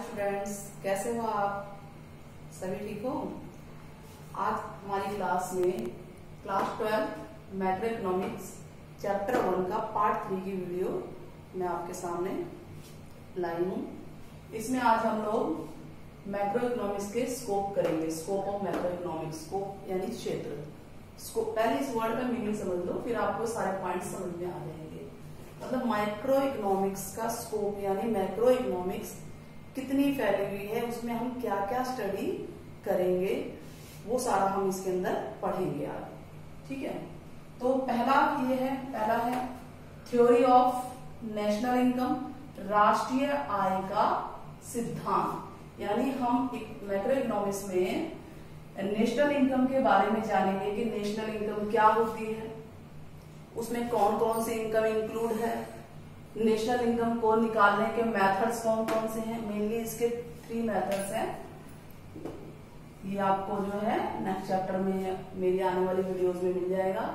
Students, कैसे हो आप सभी? ठीक हो? आज हमारी क्लास में क्लास 12 मैक्रो इकोनॉमिक्स चैप्टर 1 का पार्ट 3 की वीडियो मैं आपके सामने लाई हूँ। इसमें आज हम लोग मैक्रो इकोनॉमिक्स के स्कोप करेंगे। Scope of macro economics, scope यानी क्षेत्र। स्कोप, पहले इस वर्ड का मीनिंग समझ लो, फिर आपको सारे पॉइंट समझ में आ जाएंगे। मतलब माइक्रो इकोनॉमिक्स का स्कोप यानी मैक्रो इकोनॉमिक्स कितनी फैली हुई है, उसमें हम क्या क्या स्टडी करेंगे, वो सारा हम इसके अंदर पढ़ेंगे आज। ठीक है, तो पहला है थ्योरी ऑफ नेशनल इनकम, राष्ट्रीय आय का सिद्धांत। यानी हम मैक्रो इकोनॉमिक्स में नेशनल इनकम के बारे में जानेंगे कि नेशनल इनकम क्या होती है, उसमें कौन कौन सी इनकम इंक्लूड है, नेशनल इनकम को निकालने के मेथड्स कौन कौन से हैं। मेनली इसके 3 मेथड्स हैं। ये आपको जो है नेक्स्ट चैप्टर में मेरी आने वाली वीडियोस में मिल जाएगा।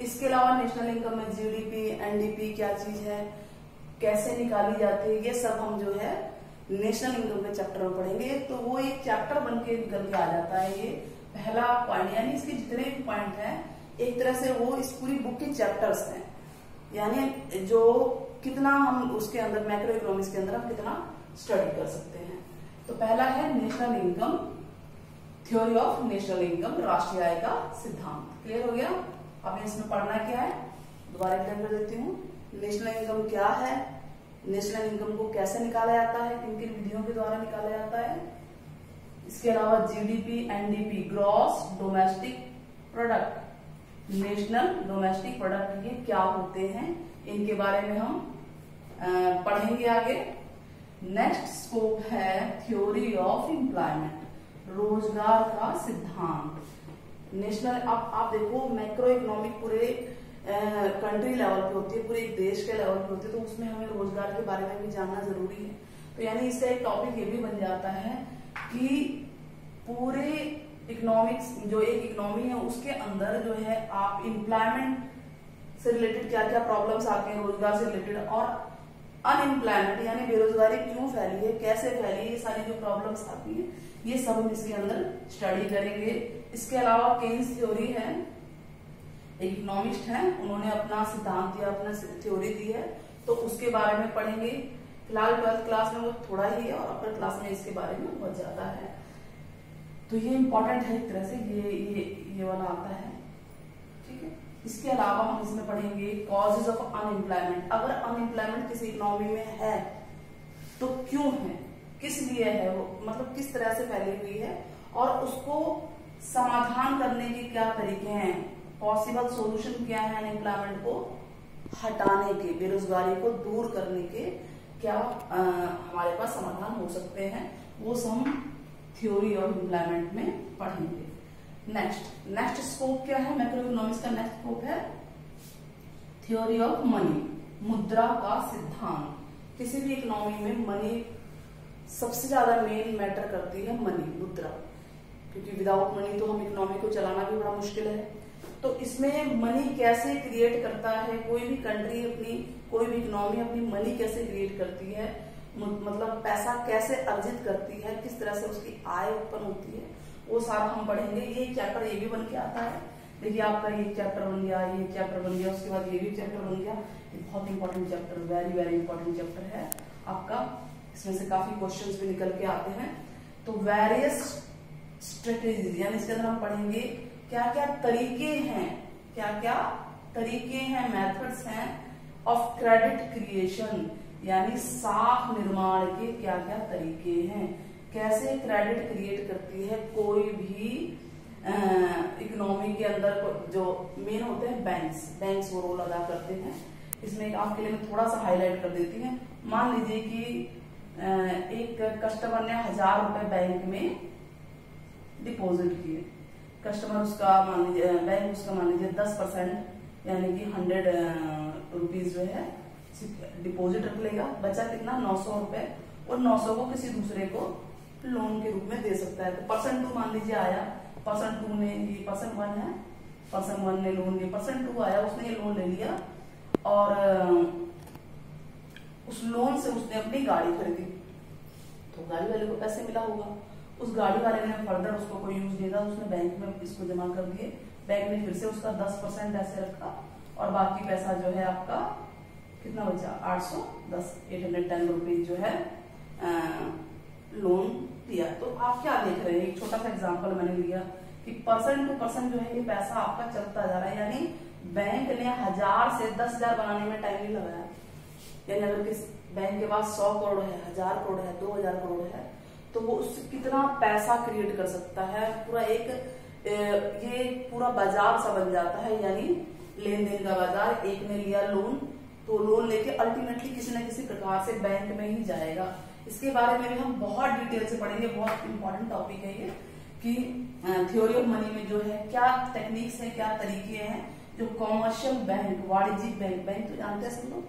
इसके अलावा नेशनल इनकम में जीडीपी, एनडीपी क्या चीज है, कैसे निकाली जाती है, ये सब हम जो है नेशनल इनकम के चैप्टर में पढ़ेंगे। तो वो एक चैप्टर बन के निकल के आ जाता है। ये पहला पॉइंट, यानी इसके जितने भी पॉइंट हैं एक तरह से वो इस पूरी बुक के चैप्टर्स हैं। यानी जो कितना हम उसके अंदर मैक्रो इकोनॉमिक्स के अंदर हम कितना स्टडी कर सकते हैं। तो पहला है national income, theory of national income, राष्ट्रीय आय का सिद्धांत। क्लियर हो गया? अब इसमें पढ़ना क्या है, दोबारा एक्सप्लेन कर देती हूँ। नेशनल इनकम क्या है, नेशनल इनकम को कैसे निकाला जाता है, किन किन विधियों के द्वारा निकाला जाता है। इसके अलावा GDP, NDP, gross domestic product, national domestic product, ये क्या होते हैं, इनके बारे में हम पढ़ेंगे आगे। नेक्स्ट स्कोप है थ्योरी ऑफ एम्प्लॉयमेंट, रोजगार का सिद्धांत। नेशनल, अब आप देखो मैक्रो इकोनॉमिक पूरे कंट्री लेवल पे होती है, पूरे एक देश के लेवल पे होती है, तो उसमें हमें रोजगार के बारे में भी जानना जरूरी है। तो यानी इसका एक टॉपिक ये भी बन जाता है कि पूरे इकोनॉमिक्स, जो एक इकोनॉमी है उसके अंदर जो है आप एम्प्लॉयमेंट से रिलेटेड क्या क्या प्रॉब्लम्स आते हैं, रोजगार से रिलेटेड, और अनएम्प्लॉयमेंट यानी बेरोजगारी क्यों फैली है, कैसे फैली है, ये सारी जो प्रॉब्लम्स आती है ये सब हम इसके अंदर स्टडी करेंगे। इसके अलावा केन्स थ्योरी है, एक इकोनॉमिस्ट है, उन्होंने अपना सिद्धांत दिया, अपना थ्योरी दी है, तो उसके बारे में पढ़ेंगे। फिलहाल 12th क्लास में वो थोड़ा ही है और अपर क्लास में इसके बारे में बहुत ज्यादा है। तो ये इंपॉर्टेंट है एक तरह से, ये वाला आता है। ठीक है, इसके अलावा हम इसमें पढ़ेंगे कॉजेज ऑफ अनएम्प्लॉयमेंट। अगर अनएम्प्लॉयमेंट किसी इकोनॉमी में है तो क्यों है, किस लिए है वो, मतलब किस तरह से फैली हुई है, और उसको समाधान करने के क्या तरीके हैं, पॉसिबल सॉल्यूशन क्या है अनएम्प्लॉयमेंट को हटाने के, बेरोजगारी को दूर करने के क्या हमारे पास समाधान हो सकते हैं, वो हम थ्योरी ऑफ एम्प्लॉयमेंट में पढ़ेंगे। नेक्स्ट स्कोप क्या है मैक्रो इकोनॉमिक्स का? नेक्स्ट स्कोप है थ्योरी ऑफ मनी, मुद्रा का सिद्धांत। किसी भी इकोनॉमी में मनी सबसे ज्यादा मेन मैटर करती है, मनी, मुद्रा, क्योंकि विदाउट मनी तो हम इकोनॉमी को चलाना भी बड़ा मुश्किल है। तो इसमें मनी कैसे क्रिएट करता है, कोई भी कंट्री अपनी, कोई भी इकोनॉमी अपनी मनी कैसे क्रिएट करती है, मतलब पैसा कैसे अर्जित करती है, किस तरह से उसकी आय उत्पन्न होती है, वो सारा हम पढ़ेंगे। ये चैप्टर ये भी बन के आता है। देखिए आपका ये चैप्टर बन गया, ये चैप्टर बन गया, उसके बाद ये भी चैप्टर बन गया। ये बहुत important chapter, very very important chapter है आपका। इसमें से काफी क्वेश्चंस भी निकल के आते हैं। तो वेरियस स्ट्रेटेजीज, यानी इसके अंदर हम पढ़ेंगे क्या क्या तरीके हैं, क्या क्या तरीके हैं, मेथड्स हैं ऑफ क्रेडिट क्रिएशन, यानी साख निर्माण के क्या क्या तरीके हैं, कैसे क्रेडिट क्रिएट करती है कोई भी इकोनॉमी के अंदर। जो मेन होते हैं बैंक्स वो रोल अदा करते हैं। इसमें आपके लिए मैं थोड़ा सा हाईलाइट कर देती हूँ। मान लीजिए कि एक कस्टमर ने 1000 रुपए बैंक में डिपॉजिट किए। कस्टमर उसका मान लीजिए, बैंक उसका मान लीजिए 10% यानी कि 100 रुपीज जो है डिपॉजिट रख लेगा। बचा कितना, 900 रुपए, और 900 को किसी दूसरे को लोन के रूप में दे सकता है। तो पर्सन 2 मान लीजिए आया, पर्सन 2 ने, ये पर्सन 1 है, पर्सन 1 ने लोन लिया, पर्सन 2 आया, उसने ये लोन ले लिया और उस लोन से उसने अपनी गाड़ी खरीदी। तो गाड़ी वाले को पैसे मिला होगा, उस गाड़ी वाले ने फर्दर उसको कोई यूज नहीं था, उसने बैंक में इसको जमा कर दिए, बैंक ने फिर से उसका 10% ऐसे रखा और बाकी पैसा जो है आपका कितना बचा 810 रुपीज जो है लोन दिया। तो आप क्या देख रहे हैं, एक छोटा सा एग्जांपल मैंने लिया कि पर्सन टू पर्सन जो है ये पैसा आपका चलता जा रहा है, यानी बैंक ने 1000 से 10,000 बनाने में टाइम नहीं लगाया। यानी अगर किस बैंक के पास 100 करोड़ है, 1000 करोड़ है, 2000 करोड़ है, तो वो उससे कितना पैसा क्रिएट कर सकता है, पूरा ये पूरा बाजार सा बन जाता है, यानी लेन देन का बाजार। एक ने लिया लोन, तो लोन लेके अल्टीमेटली किसी न किसी प्रकार से बैंक में ही जाएगा। इसके बारे में भी हम बहुत डिटेल से पढ़ेंगे, बहुत इंपॉर्टेंट टॉपिक है ये कि थ्योरी ऑफ मनी में जो है क्या टेक्निक्स है, क्या तरीके हैं जो कॉमर्शियल बैंक, वाणिज्यिक बैंक तो जानते हैं सब लोग,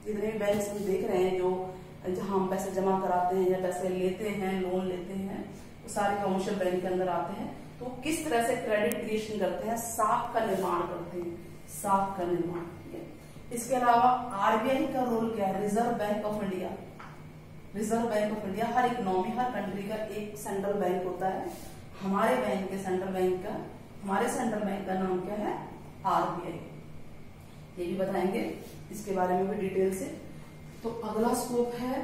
जितने भी बैंक हम देख रहे हैं जो जहां हम पैसे जमा कराते हैं या पैसे लेते हैं, लोन लेते हैं, वो सारे कॉमर्शियल बैंक के अंदर आते हैं। तो किस तरह से क्रेडिट क्रिएशन करते हैं, साख का निर्माण करते हैं, साख का निर्माण। इसके अलावा आरबीआई का रोल क्या है, reserve bank of India. Reserve bank of India her economy, her country का एक सेंट्रल बैंक होता है। हमारे बैंक के सेंट्रल बैंक का, हमारे सेंट्रल बैंक का नाम क्या है, आरबीआई। ये भी बताएंगे, इसके बारे में भी डिटेल से। तो अगला स्कोप है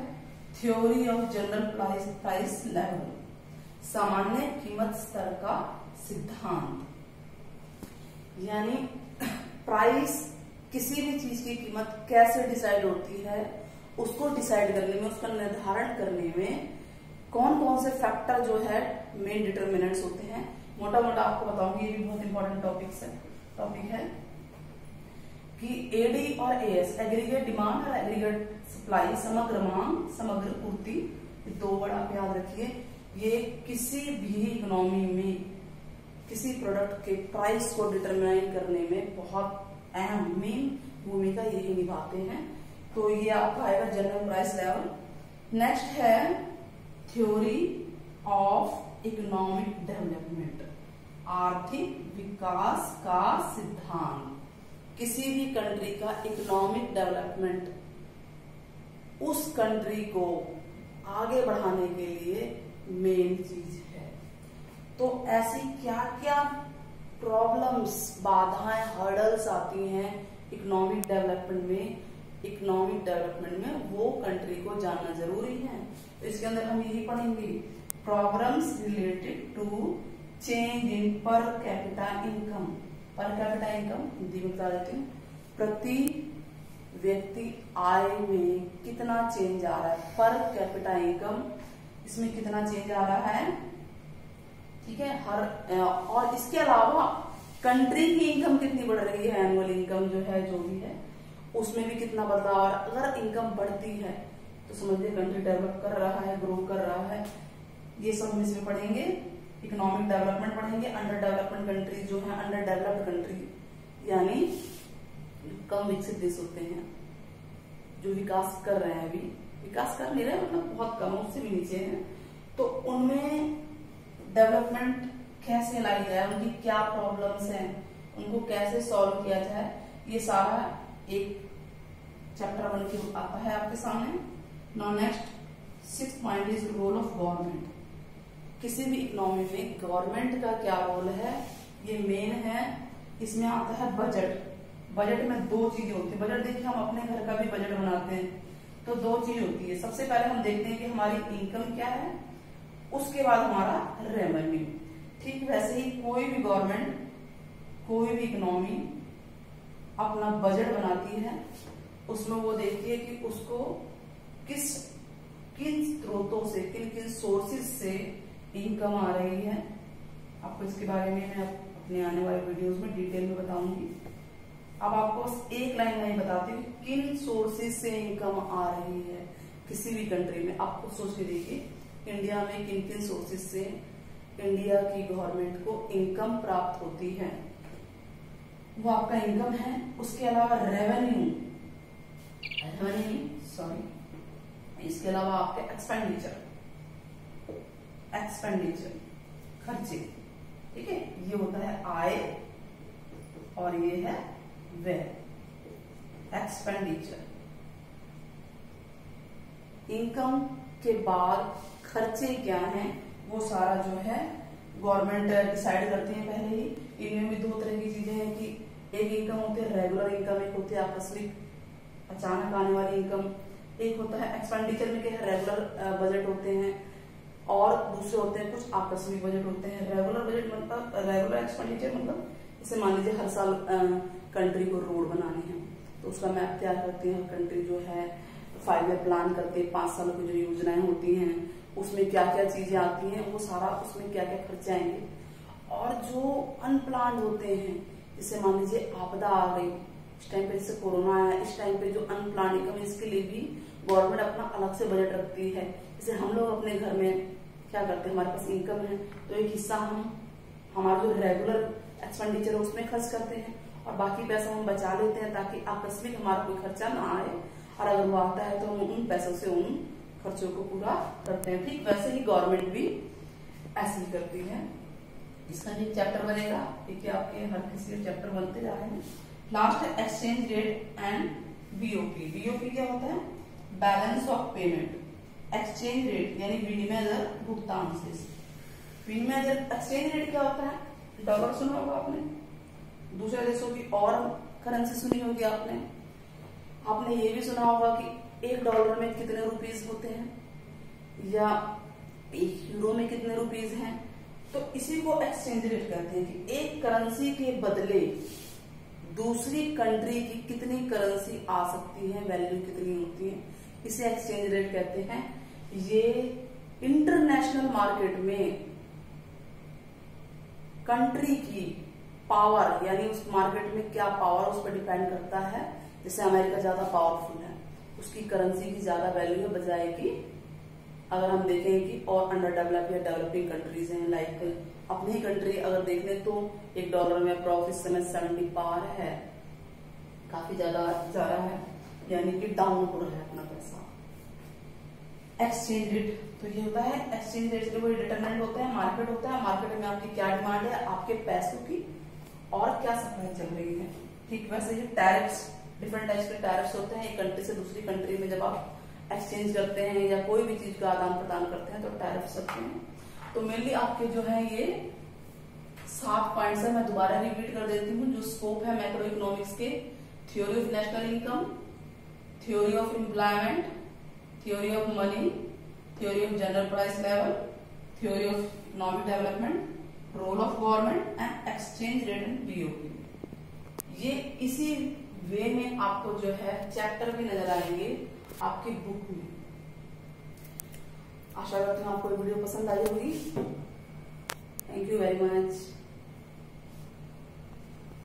theory of general price level, सामान्य कीमत स्तर का सिद्धांत। यानी प्राइस, किसी भी चीज की कीमत कैसे डिसाइड होती है, उसको डिसाइड करने में, उसका निर्धारण करने में कौन कौन से फैक्टर जो है मेन डिटर्मिनेंट्स होते हैं, मोटा मोटा आपको बताऊंगी। ये भी बहुत इंपॉर्टेंट टॉपिक है कि एडी और एएस, एग्रीगेट डिमांड और एग्रीगेट सप्लाई, समग्र मांग समग्र पूर्ति, दो वर्ड आप याद रखिए। ये किसी भी इकोनॉमी में किसी प्रोडक्ट के प्राइस को डिटरमाइन करने में बहुत अहम मेन भूमिका यही निभाते हैं। तो ये आपका आएगा जनरल प्राइस लेवल। नेक्स्ट है थ्योरी ऑफ इकोनॉमिक डेवलपमेंट, आर्थिक विकास का सिद्धांत। किसी भी कंट्री का इकोनॉमिक डेवलपमेंट उस कंट्री को आगे बढ़ाने के लिए मेन चीज है। तो ऐसी क्या क्या प्रॉब्लम्स, बाधाएं, हर्डल्स आती हैं इकोनॉमिक डेवलपमेंट में, वो कंट्री को जानना जरूरी है। तो इसके अंदर हम यही पढ़ेंगे, problems related to change in per capita income. Per capita income Hindi में बता देती हूँ, प्रति व्यक्ति आय में कितना चेंज आ रहा है, पर कैपिटा इनकम, इसमें कितना चेंज आ रहा है, ठीक है। और इसके अलावा कंट्री की इनकम कितनी बढ़ रही है, एनुअल इनकम जो है, जो भी है, उसमें भी कितना बदलाव आ रहा है। अगर इनकम बढ़ती है तो समझिए कंट्री डेवलप कर रहा है, ग्रो कर रहा है। ये सब हम इसमें पढ़ेंगे। इकोनॉमिक डेवलपमेंट पढ़ेंगे। अंडर डेवलपमेंट कंट्री जो है, अंडर डेवलप्ड कंट्री यानी कम विकसित देश होते हैं, जो विकास कर रहे हैं, अभी विकास कर नहीं रहे, मतलब बहुत कम, उससे भी नीचे हैं। तो उनमें डेवलपमेंट कैसे लाई जाए, उनकी क्या प्रॉब्लम्स हैं, उनको कैसे सॉल्व किया जाए, ये सारा एक चैप्टर 1 के आता है आपके सामने। Now next 6th point is role of government. किसी भी इकोनॉमी में गवर्नमेंट का क्या रोल है, ये मेन है। इसमें आता है बजट। बजट में दो चीजें होती है। बजट देखिए, हम अपने घर का भी बजट बनाते हैं तो दो चीज होती है। सबसे पहले हम देखते हैं कि हमारी इनकम क्या है, उसके बाद हमारा रेवेन्यू। ठीक वैसे ही कोई भी गवर्नमेंट, कोई भी इकोनॉमी अपना बजट बनाती है, उसमें वो देखती है कि उसको किन स्रोतों से, किन सोर्सेज से इनकम आ रही है। आपको इसके बारे में मैं अपने आने वाले वीडियोस में डिटेल में बताऊंगी। अब आपको बस एक लाइन में बताती हूँ किन सोर्सेज से इनकम आ रही है किसी भी कंट्री में। आपको सोच के देखिए इंडिया में किन किन सोर्सेज से इंडिया की गवर्नमेंट को इनकम प्राप्त होती है, वो आपका इनकम है। उसके अलावा रेवेन्यू, इसके अलावा आपके एक्सपेंडिचर खर्चे, ठीक है। ये होता है आय और ये है व्यय। एक्सपेंडिचर, इनकम के बाद खर्चे क्या हैं वो सारा जो है गवर्नमेंट डिसाइड करती है पहले ही। इनमें भी दो तरह की चीजें हैं कि एक इनकम होती है रेगुलर इनकम, एक होती है आकस्मिक अचानक आने वाली इनकम, एक होता है एक्सपेंडिचर में क्या रेगुलर बजट होते हैं और दूसरे होते हैं कुछ आकस्मिक बजट होते हैं। रेगुलर बजट मतलब रेगुलर एक्सपेंडिचर मतलब जैसे मान लीजिए हर साल कंट्री को रोड बनानी है तो उसका मैप तैयार करते हैं। कंट्री जो है 5 ईयर प्लान करके 5 सालों की जो योजनाएं होती हैं उसमें क्या क्या चीजें आती हैं वो सारा उसमें क्या क्या खर्चे आएंगे। और जो अनप्लान होते हैं जैसे मान लीजिए आपदा आ गई इस टाइम पे, जैसे कोरोना आया इस टाइम पे, जो अनप्लान इनकम इसके लिए भी गवर्नमेंट अपना अलग से बजट रखती है। जैसे हम लोग अपने घर में क्या करते हैं, हमारे पास इनकम है तो एक हिस्सा हम हमारा जो रेगुलर एक्सपेंडिचर है उसमें खर्च करते हैं और बाकी पैसा हम बचा लेते हैं ताकि आकस्मिक हमारा कोई खर्चा ना आए, और अगर वो आता है तो हम उन पैसों से उन खर्चों को पूरा करते हैं। ठीक वैसे ही गवर्नमेंट भी ऐसे ही करती है। इसका एक चैप्टर बनेगा, ठीक है, आपके हर किसी चैप्टर बनते जा रहे हैं। लास्ट है exchange rate and BOP. BOP क्या होता है? Balance of payment. Exchange rate यानी विनिमय दर भुगतान से। विनिमय दर एक्सचेंज रेट क्या होता है? डॉलर सुना होगा आपने, दूसरे देशों की और करेंसी सुनी होगी आपने। आपने ये भी सुना होगा कि $1 में कितने रुपीज होते हैं या €1 में कितने रुपीज हैं। तो इसी को एक्सचेंज रेट कहते हैं कि एक करेंसी के बदले दूसरी कंट्री की कितनी करेंसी आ सकती है, वैल्यू कितनी होती है, इसे एक्सचेंज रेट कहते हैं। ये इंटरनेशनल मार्केट में कंट्री की पावर यानी उस मार्केट में क्या पावर उस पर डिपेंड करता है। जैसे अमेरिका ज्यादा पावरफुल है, उसकी करेंसी की ज्यादा वैल्यू है बजाय की अगर हम देखें कि और अंडर डेवलप या डेवलपिंग कंट्रीज हैं, लाइक अपनी ही कंट्री अगर देख लें तो $1 में अप्रॉक्स इस समय 70 पार है, काफी ज्यादा जा रहा है, यानी कि डाउन हो रहा है अपना पैसा। एक्सचेंज रेट तो ये होता है, एक्सचेंज रेट के वो डिटरमिनेंट होते हैं, मार्केट होता है, मार्केट में आपकी क्या डिमांड है आपके पैसों की और क्या सप्लाई चल रही है। ठीक वैसे ही टैरिफ्स, डिफरेंट टाइप्स के टैरिफ्स होते हैं। एक कंट्री से दूसरी कंट्री में जब आप एक्सचेंज करते हैं या कोई भी चीज का आदान प्रदान करते हैं तो टैरिफ्स लगते हैं। तो मेनली आपके जो है ये 7 पॉइंट्स है, मैं दोबारा रिपीट कर देती हूँ। जो स्कोप है मैक्रो इकोनॉमिक्स के, theory of national income, theory of employment, theory of money, theory of general price level, theory of economic development, role of government and exchange rate and BOP. ये इसी वे में आपको जो है चैप्टर भी नजर आएंगे आपकी बुक में। आशा करती हूँ आपको वीडियो पसंद आई होगी। Thank you very much.